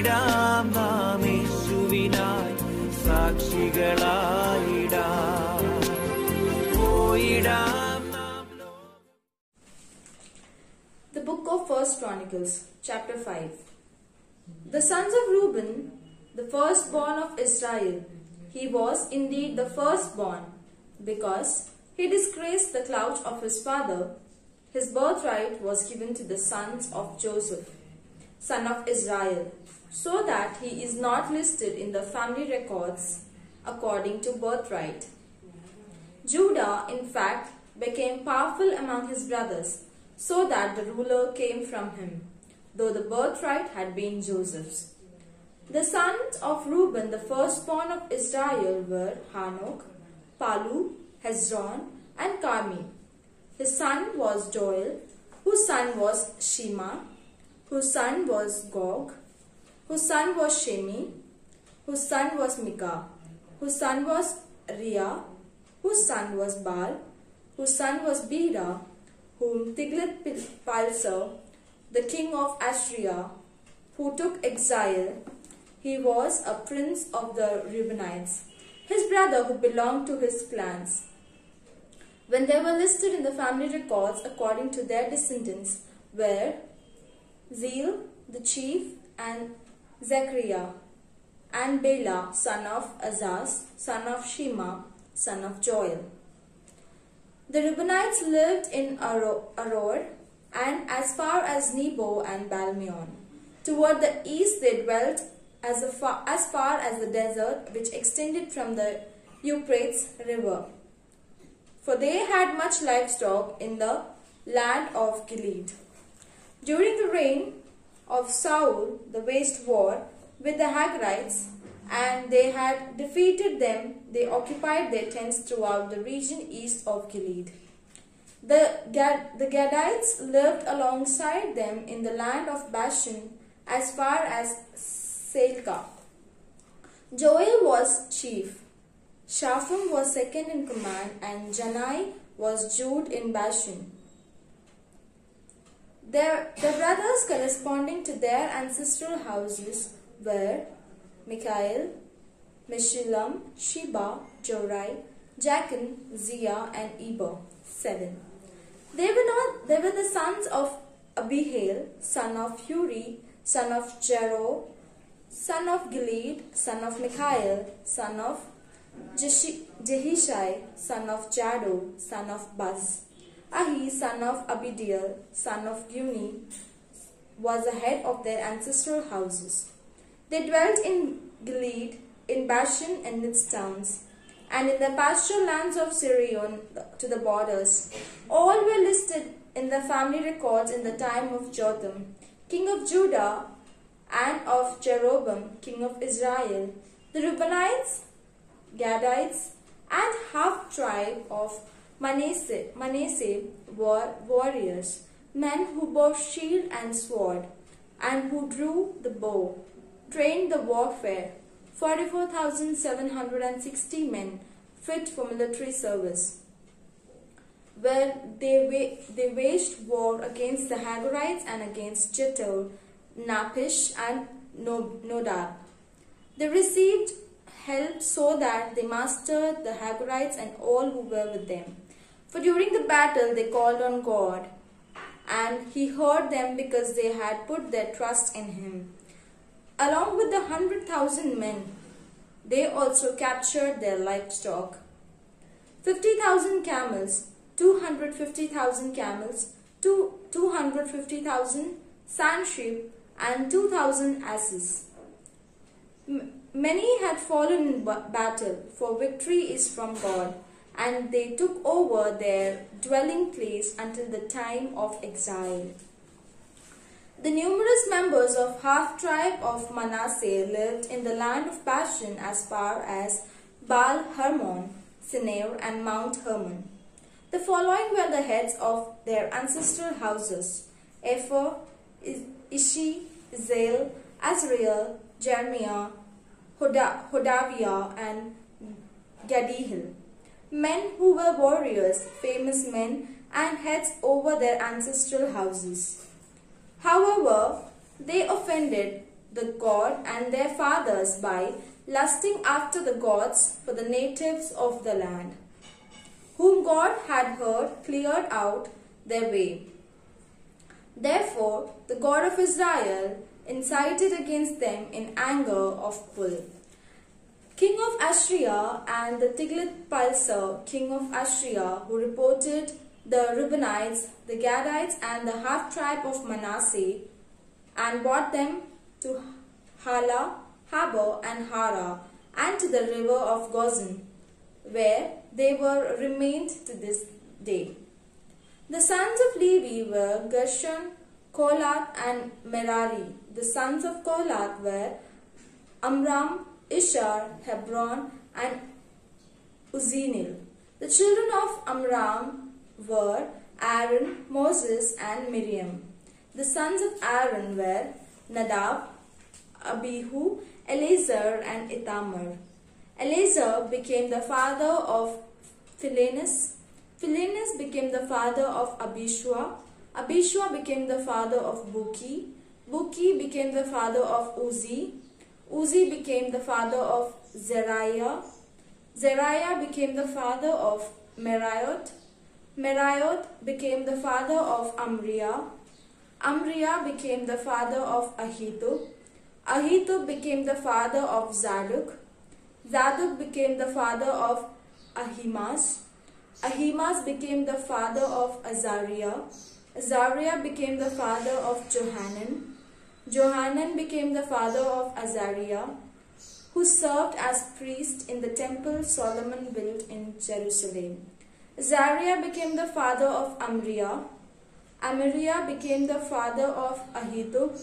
പോയിടാം നാം യേശുവിനായി സാക്ഷികളായിടാം. പോയിടാം നാം. The book of 1 Chronicles, chapter 5. The sons of Reuben, the firstborn of Israel. He was indeed the firstborn, because he disgraced the couch of his father. His birthright was given to the sons of Joseph, son of Israel, so that he is not listed in the family records according to birthright. Judah, in fact, became powerful among his brothers, so that the ruler came from him, though the birthright had been Joseph's. The sons of Reuben, the firstborn of Israel, were Hanok, Palu, Hezron, and Carmi. His son was Joel, whose son was Shema, whose son was Gog, whose son was Shemi, whose son was Micah, whose son was Ria, whose son was Baal, whose son was Bera, whom Tiglath-Pileser, the king of Assyria, who took exile. He was a prince of the Reubenites, his brother who belonged to his clans. When they were listed in the family records according to their descendants were Zeel, the chief, and Zechariah, and Bela, son of Azaz, son of Shema, son of Joel. The Reubenites lived in Aror and as far as Nebo and Balmeon. Toward the east they dwelt as far as the desert which extended from the Euphrates river. For they had much livestock in the land of Gilead. During the reign of Saul, they waged war with the Hagrites, and they had defeated them. They occupied their tents throughout the region east of Gilead. The Gadites lived alongside them in the land of Bashan as far as Salcah. Joel was chief. Shapham was second in command, and Janai was Jude in Bashan. Their brothers corresponding to their ancestral houses were Michael, Meshullam, Sheba, Jorai, Jachin, Zia, and Eber. 7. They were the sons of Abihail, son of Huri, son of Jeroh, son of Gilead, son of Michael, son of Jehishai, son of Jado, son of Buz. Ahi, son of Abidiel, son of Guni, was the head of their ancestral houses. They dwelt in Gilead, in Bashan and its towns, and in the pasture lands of Sirion to the borders. All were listed in the family records in the time of Jotham, king of Judah, and of Jeroboam, king of Israel. The Reubenites, Gadites, and half-tribe of Manasseh were warriors, men who bore shield and sword, and who drew the bow, trained the warfare, 44,760 men fit for military service. Where they waged war against the Hagarites and against Jetur, Naphish, and Nodab. They received help so that they mastered the Hagarites and all who were with them. For during the battle they called on God, and he heard them because they had put their trust in him. Along with the 100,000 men, they also captured their livestock, 50,000 camels, 250,000 camels, 250,000 sand sheep, and 2,000 asses. Many had fallen in battle, for victory is from God, and they took over their dwelling place until the time of exile. The numerous members of half-tribe of Manasseh lived in the land of Bashan as far as Baal Hermon, Sinir, and Mount Hermon. The following were the heads of their ancestral houses: Epher, Ishi, Zeel, Azriel, Jeremiah, Hodaviah, and Gadihil. Men who were warriors, famous men, and heads over their ancestral houses. However, they offended the god and their fathers by lusting after the gods for the natives of the land, whom God had heard cleared out their way. Therefore, the God of Israel incited against them in anger of Pul, king of Assyria, and the Tiglath-Pileser, king of Assyria, who reported the Reubenites, the Gadites, and the half-tribe of Manasseh, and brought them to Hala, Habor, and Hara, and to the river of Gozan, where they were remained to this day. The sons of Levi were Gershon, Kohath, and Merari. The sons of Kohath were Amram, Ishar, Hebron, and Uzziel. The children of Amram were Aaron, Moses, and Miriam. The sons of Aaron were Nadab, Abihu, Eleazar, and Ithamar. Eleazar became the father of Phinehas. Phinehas became the father of Abishua. Abishua became the father of Buki. Buki became the father of Uzi. Uzi became the father of Zeriah. Zeriah became the father of Meraiot. Meraiot became the father of Amriah. Amriah became the father of Ahitub. Ahitub became the father of Zadok. Zadok became the father of Ahimaaz. Ahimaaz became the father of Azariah. Azariah became the father of Johanan. Johanan became the father of Azariah, who served as priest in the temple Solomon built in Jerusalem. Azariah became the father of Amriah. Amariah became the father of Ahitub.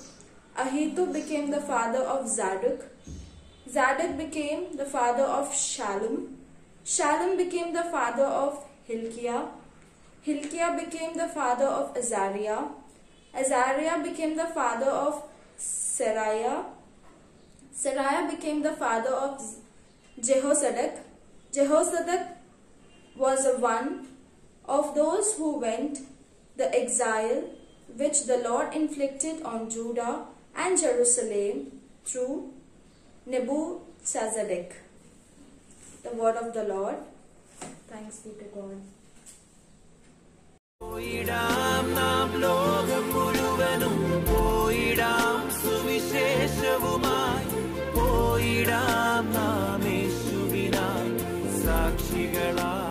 Ahitub became the father of Zadok. Zadok became the father of Shallum. Shallum became the father of Hilkiah. Hilkiah became the father of Azariah. Azariah became the father of Seraiah. Seraiah became the father of Jehozadak. Jehozadak was one of those who went the exile which the Lord inflicted on Judah and Jerusalem through Nebuchadnezzar. The word of the Lord. Thanks be to God. പോയിടാം നാം ലോകം മുഴുവനും പോയിടാം സുവിശേഷവുമായി പോയിടാം നാം യേശുവിനായി സാക്ഷികളായി